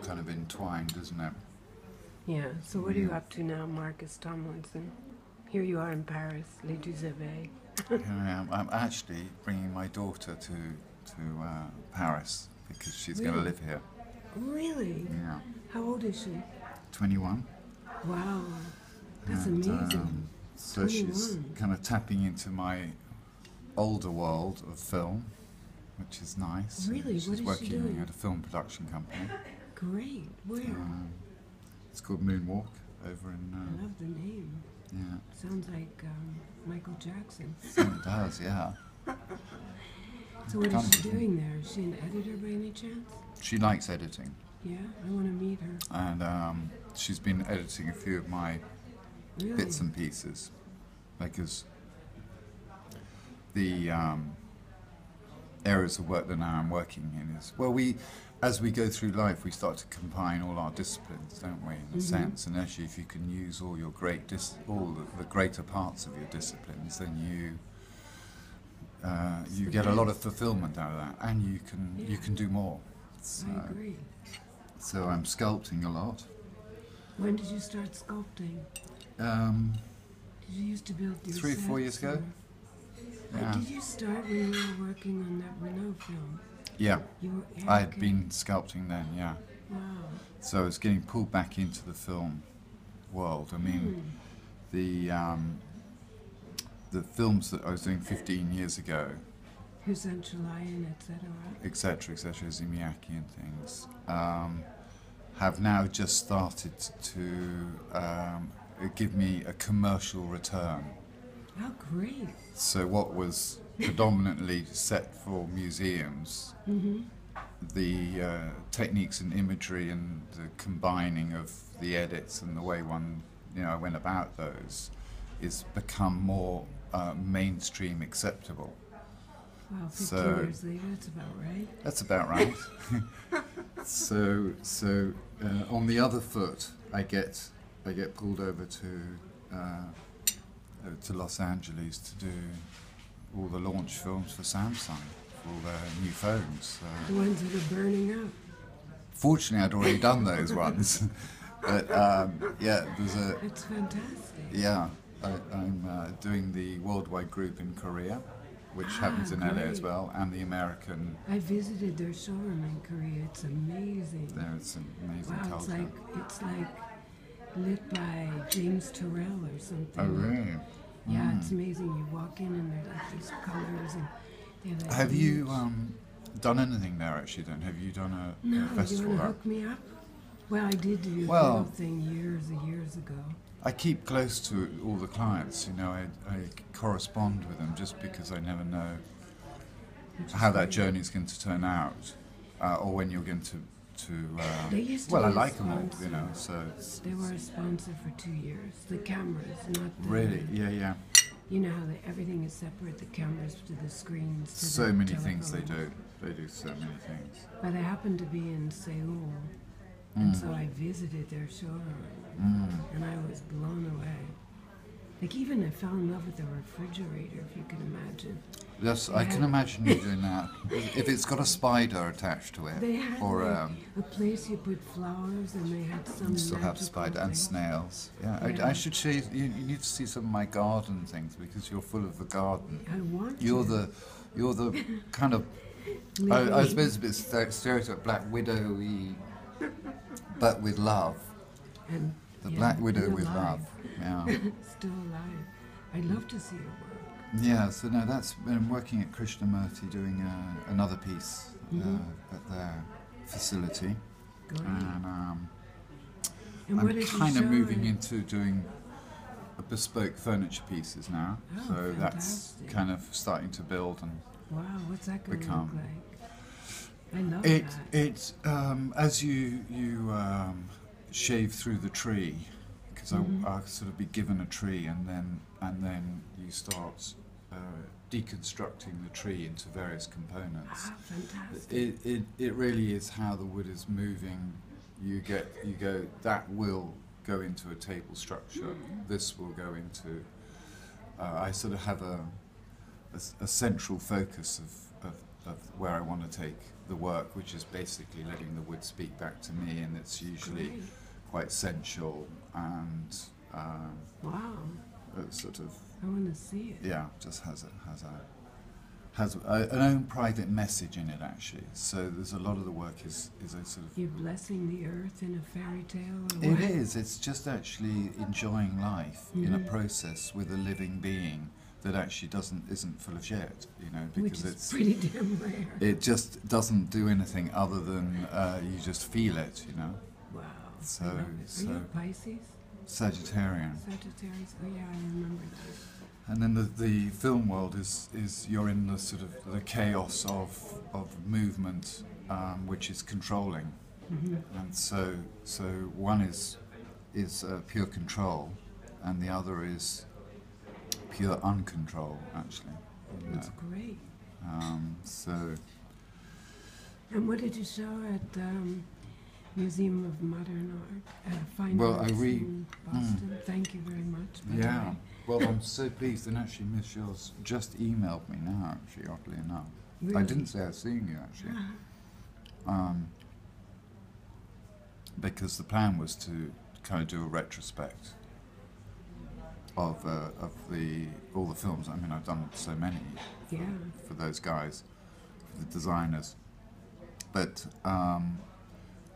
kind of entwined, isn't it? Yeah, so what are you up to now, Marcus Tomlinson? Here you are in Paris, Les Deux Abeilles. Here I am. I'm actually bringing my daughter to Paris because she's going to live here. Really? Yeah. How old is she? 21. Wow, that's And, amazing. so she's kind of tapping into my older world of film, which is nice. Really? She's What is she working doing? at a film production company. Great. Where? It's called Moonwalk over in... I love the name. yeah. Sounds like Michael Jackson. It does, yeah. So what is she doing there? Is she an editor by any chance? She likes editing. Yeah, I want to meet her. And she's been editing a few of my Really? bits and pieces, because the areas of work that now I'm working in is, well, as we go through life, we start to combine all our disciplines, don't we, in a sense. And actually, if you can use all your all the greater parts of your disciplines, then you get a lot of fulfillment out of that, and you can do more. So, I agree. so I'm sculpting a lot. When did you start sculpting? Did you used to build your 3 or 4 years sets, ago. or- Yeah. Did you start when you were working on that Renault film? Yeah, You were I had been sculpting then, yeah. Wow. So I was getting pulled back into the film world. I mean, the films that I was doing 15 years ago, Essential Lion, etc. etc., Zimiaki and things, have now just started to give me a commercial return. How great. So what was predominantly set for museums, the techniques and imagery and the combining of the edits and the way one, went about those, is become more mainstream acceptable. Wow, 15 So- years later, that's about right. That's about right. So on the other foot, I get pulled over to Los Angeles to do all the launch films for Samsung, for all their new phones. The ones that are burning up. Fortunately, I'd already done those ones. But yeah, there's a It's fantastic. yeah. I'm doing the worldwide group in Korea, which happens in LA as great. well, and the American. I visited their showroom in Korea. It's amazing. There, it's an amazing Wow, culture. it's like lit by James Turrell or something. Oh really? Yeah, it's amazing. You walk in and there's like these colors and they have like Have you huge- done anything there actually? Then have you done a No, you festival want to there? hook me up? Well, I did do a Well- little thing years and years ago. I keep close to all the clients. I correspond with them just because I never know Which is how that great. journey is going to turn out, or when you're going to. They used to Well, I be a like them all, sponsor. So it's, They were a sponsor for 2 years. The cameras, not the... really, yeah. You know how everything is separate, the cameras to the screens to So the many things they telephones. do. They do so many things. But I happened to be in Seoul, and so I visited their showroom, and I was blown away. Like even I fell in love with the refrigerator, if you can imagine. Yes, I can imagine you doing that. If it's got a spider attached to They it, had or like, a place you put flowers, and they had some you still have magical spider and thing. snails. Yeah, Yeah. I should show you. You need to see some of my garden things because you're full of a garden. I want You're to. the kind of I suppose a bit stereotype black widowy, but with love. And, The yeah, black widow and with alive. love. Yeah. Still alive. I'd love to see your work. Yeah. So no, that's been working at Krishnamurti doing another piece at their facility, Great. and And I'm what is your kind of show? moving into doing bespoke furniture pieces now. Oh, So that's fantastic. kind of starting to build and. Wow, what's that going to become. look like? I love It that. it's as you shave through the tree, because I'll sort of be given a tree and then you start deconstructing the tree into various components. Ah, fantastic. It really is how the wood is moving. You go, that will go into a table structure. This will go into. I sort of have a central focus of where I want to take the work, which is basically letting the wood speak back to me, and it's usually Great. quite sensual and Wow. sort of, I want to see it. yeah, just has an own private message in it, actually. So there's a lot of the work is a sort of... You're blessing the earth in a fairy tale? Or It what? is. It's just actually enjoying life in a process with a living being that actually isn't full of shit, you know, Which because is it's pretty damn rare. it just doesn't do anything other than you just feel it, you know. Wow. So- I love it. so- Are you a Pisces? Sagittarian. Sagittarius? Oh yeah, I remember that. And then the film world is you're in the sort of the chaos of movement, which is controlling, and so one is pure control, and the other is pure uncontrol, actually. You know. That's great. So And what did you show at Museum of Modern Art, Fine Well, Arts I in Boston? Thank you very much. by the yeah. way. Well, I'm so pleased, and actually Miss Yours just emailed me now, actually, oddly enough. I Really? didn't say I was seeing you, actually. Because the plan was to kind of do a retrospect of all the films. I mean, I've done so many Yeah. for those guys, for the designers. But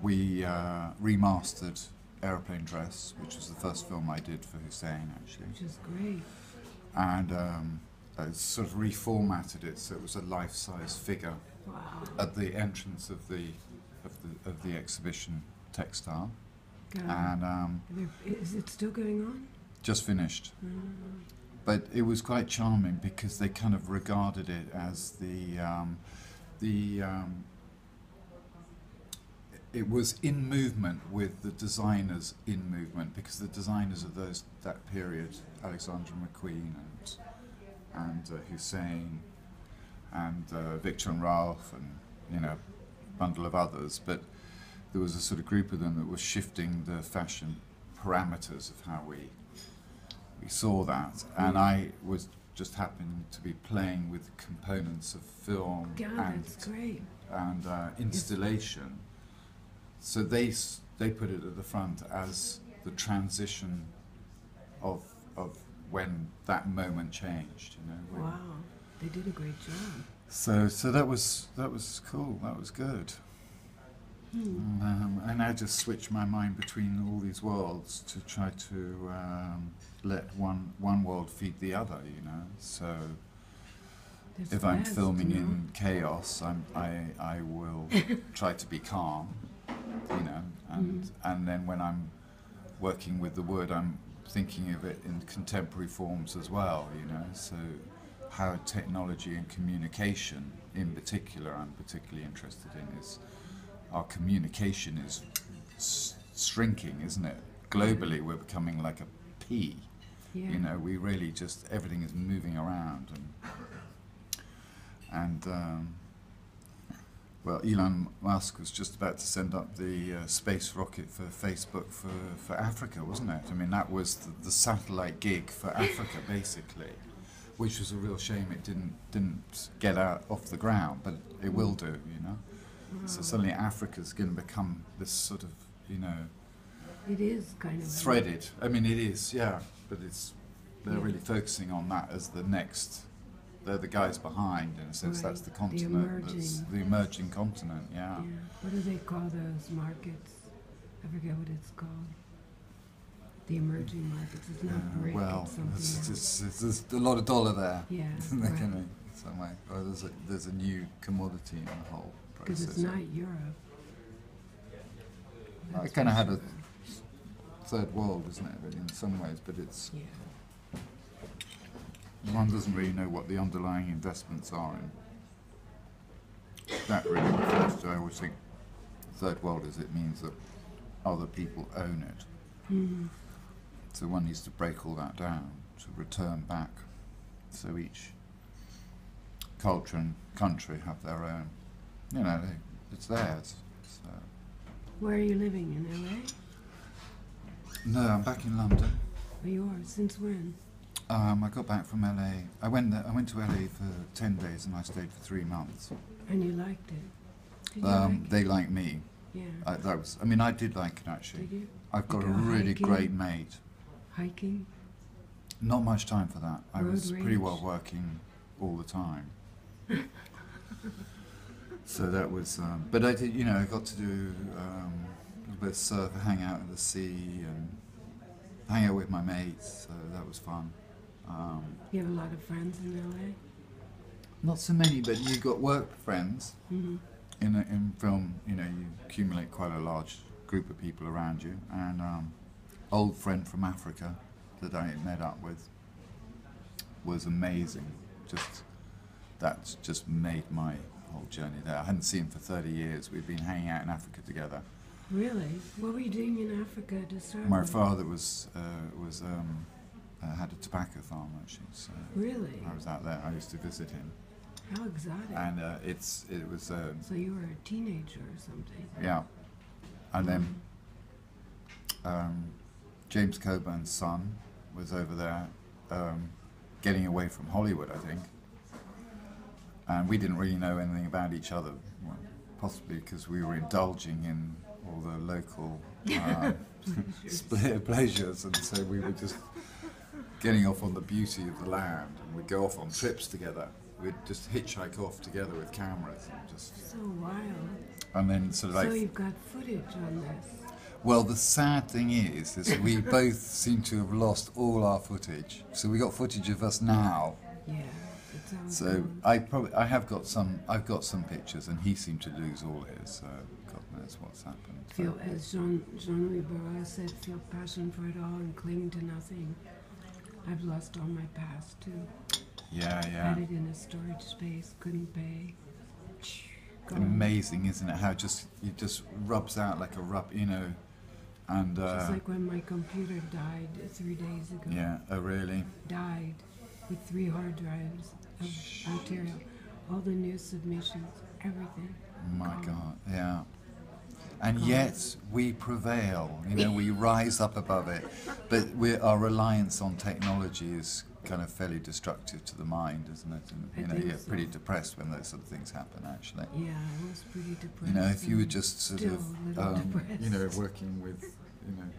we remastered Aeroplane Dress, which was the first film I did for Hussein, actually. Which is great. And I sort of reformatted it so it was a life-size figure Wow. at the entrance of the exhibition textile, God. and Is it still going on? just finished. But it was quite charming because they kind of regarded it as it was in movement with the designers in movement, because the designers of that period, Alexandra McQueen and Hussein and Victor and Ralph and, you know, a bundle of others, but there was a sort of group of them that was shifting the fashion parameters of how we saw that, and I was just happening to be playing with components of film God, that's great. and installation. So they put it at the front as the transition of when that moment changed, you know. Wow. They did a great job. So that was cool. That was good. And I just switched my mind between all these worlds to try to let one world feed the other, you know. So That's if I'm best, filming you know? in chaos, I will try to be calm, you know, and then when I'm working with the wood, I'm thinking of it in contemporary forms as well, you know. So how technology and communication, in particular, I'm particularly interested in, is our communication is shrinking, isn't it? Globally, we're becoming like a pea. Yeah. You know, we really just, everything is moving around, and well, Elon Musk was just about to send up the space rocket for Facebook for Africa, wasn't it? I mean, that was the satellite gig for Africa, basically, which was a real shame it didn't get out off the ground, but it will do, you know. So suddenly Africa's going to become this sort of, you know, It is kind of threaded. I mean, it is, yeah, but they're Yeah. really focusing on that as the next. They're the guys behind, in a sense. Right, That's the the continent. That's emerging. the emerging continent. Yeah. Yeah. What do they call those markets? I forget what it's called. The emerging markets. It's not brick. Well, It's something else. there's a lot of dollar there. Yeah. Isn't there, Right. you know, some way. Or there's a new commodity in the whole Because process. it's not Europe. I That's kind of for had a sure. third world, isn't it, really, in some ways, but it's Yeah. one doesn't really know what the underlying investments are in. That really refers to, I always think, third world is it means that other people own it. So one needs to break all that down to return back. So each culture and country have their own, you know, it's theirs. So. Where are you living? In LA? No, I'm back in London. Oh, you are? Since when? I got back from LA. I went to LA for 10 days and I stayed for 3 months. And you liked it? Did you like it? They like me. Yeah. I mean, I did like it actually. Did you? I've got You a go really hiking? great mate. Hiking? Not much time for that. I Road was pretty rage? well working all the time. So that was, but I did, you know, I got to do a little bit of surf, hang out in the sea, and hang out with my mates. So that was fun. You have a lot of friends in LA? Not so many, but you got work friends. Mm-hmm. In film, you know, you accumulate quite a large group of people around you, and old friend from Africa that I met up with was amazing. That just made my whole journey there. I hadn't seen him for 30 years. We'd been hanging out in Africa together. Really? What were you doing in Africa to start My with? father had a tobacco farm actually. So Really? I was out there. I used to visit him, How exotic. and it was So you were a teenager or something? yeah, and then James Coburn's son was over there, getting away from Hollywood, I think. And we didn't really know anything about each other, well, possibly because we were indulging in all the local pleasures, and so we were just getting off on the beauty of the land, and we'd go off on trips together. We'd just hitchhike off together with cameras, and just, So wild. and then sort of like. So you've got footage on this. Well, the sad thing is we both seem to have lost all our footage. So we got footage of us now. Yeah. It sounds So good. I've got some pictures, and he seemed to lose all his. So God knows what's happened. Feel, as Jean-Louis Barras said, feel passion for it all and cling to nothing. I've lost all my past too. Yeah, Had it in a storage space, couldn't pay. Gone. Amazing, isn't it? How it just rubs out like a rub, you know, and Just like when my computer died 3 days ago. yeah. Oh, really? Died with 3 hard drives of material. All the new submissions, everything. My Gone. God, yeah. And Gone. yet we prevail. You know, we rise up above it. But our reliance on technology is kind of fairly destructive to the mind, isn't it? And, I you know, think you're so. pretty depressed when those sort of things happen, actually. Yeah, I was pretty depressed. You know, if you were and just sort still of, a little depressed. you know, working with, you know,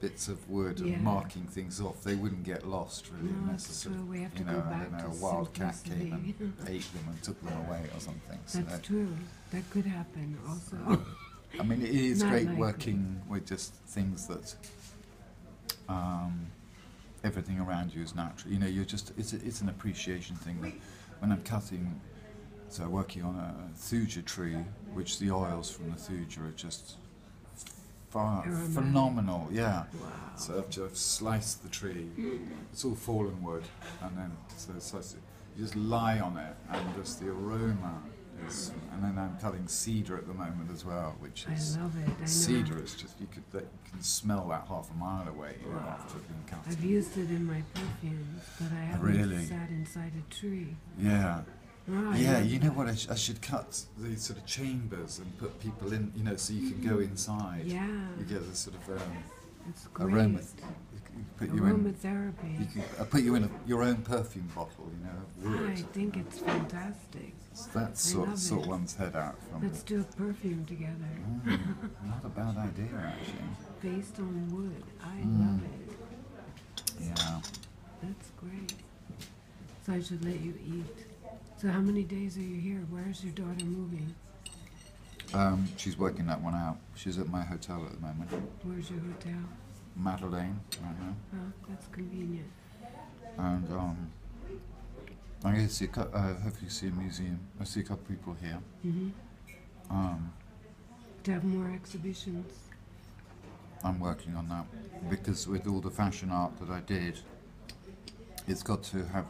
bits of wood Yeah. and marking things off, they wouldn't get lost really. No, unless it's sort true. of, We have to you go know, I back don't know, to a wild cat came simplicity. and ate them and took them away or something. So, That's true. That could happen also. I mean, it is Not great likely. working with just things that everything around you is natural. You know, it's an appreciation thing. That when I'm cutting, so working on a thuja tree, which the oils from the thuja are just Aromatic. phenomenal. Yeah. Wow. So I've sliced the tree. It's all fallen wood, and then you just lie on it, and just the aroma is. And then I'm cutting cedar at the moment as well, which I is love it. I know. cedar is just you can smell that half a mile away, you know, after being cut. I've used it in my perfumes, but I haven't Really? sat inside a tree. Yeah. Oh, I Yeah, love you know that. what? I should cut these sort of chambers and put people in, you know, so you can go inside. Yeah, You get this sort of it's great. aroma. Put you in. Aromatherapy. You can, I put you in your own perfume bottle, you know, of I wood. think it's fantastic. So that love sort it. one's head out from. Let's do a perfume together. Not a bad idea, actually. Based on wood. I love it. Yeah. That's great. So I should let you eat. So how many days are you here? Where's your daughter moving? She's working that one out. She's at my hotel at the moment. Where's your hotel? Madeleine, right now. Oh, that's convenient. And I'm going to see hopefully see a museum. I see a couple of people here. Mm-hmm. To have more exhibitions. I'm working on that because with all the fashion art that I did, it's got to have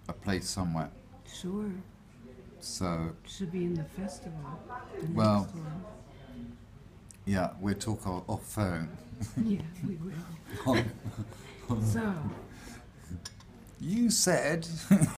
a place somewhere. Sure. So Should be in the festival. The Well- next one. yeah, we'll talk off phone. Yeah, we will. So. You said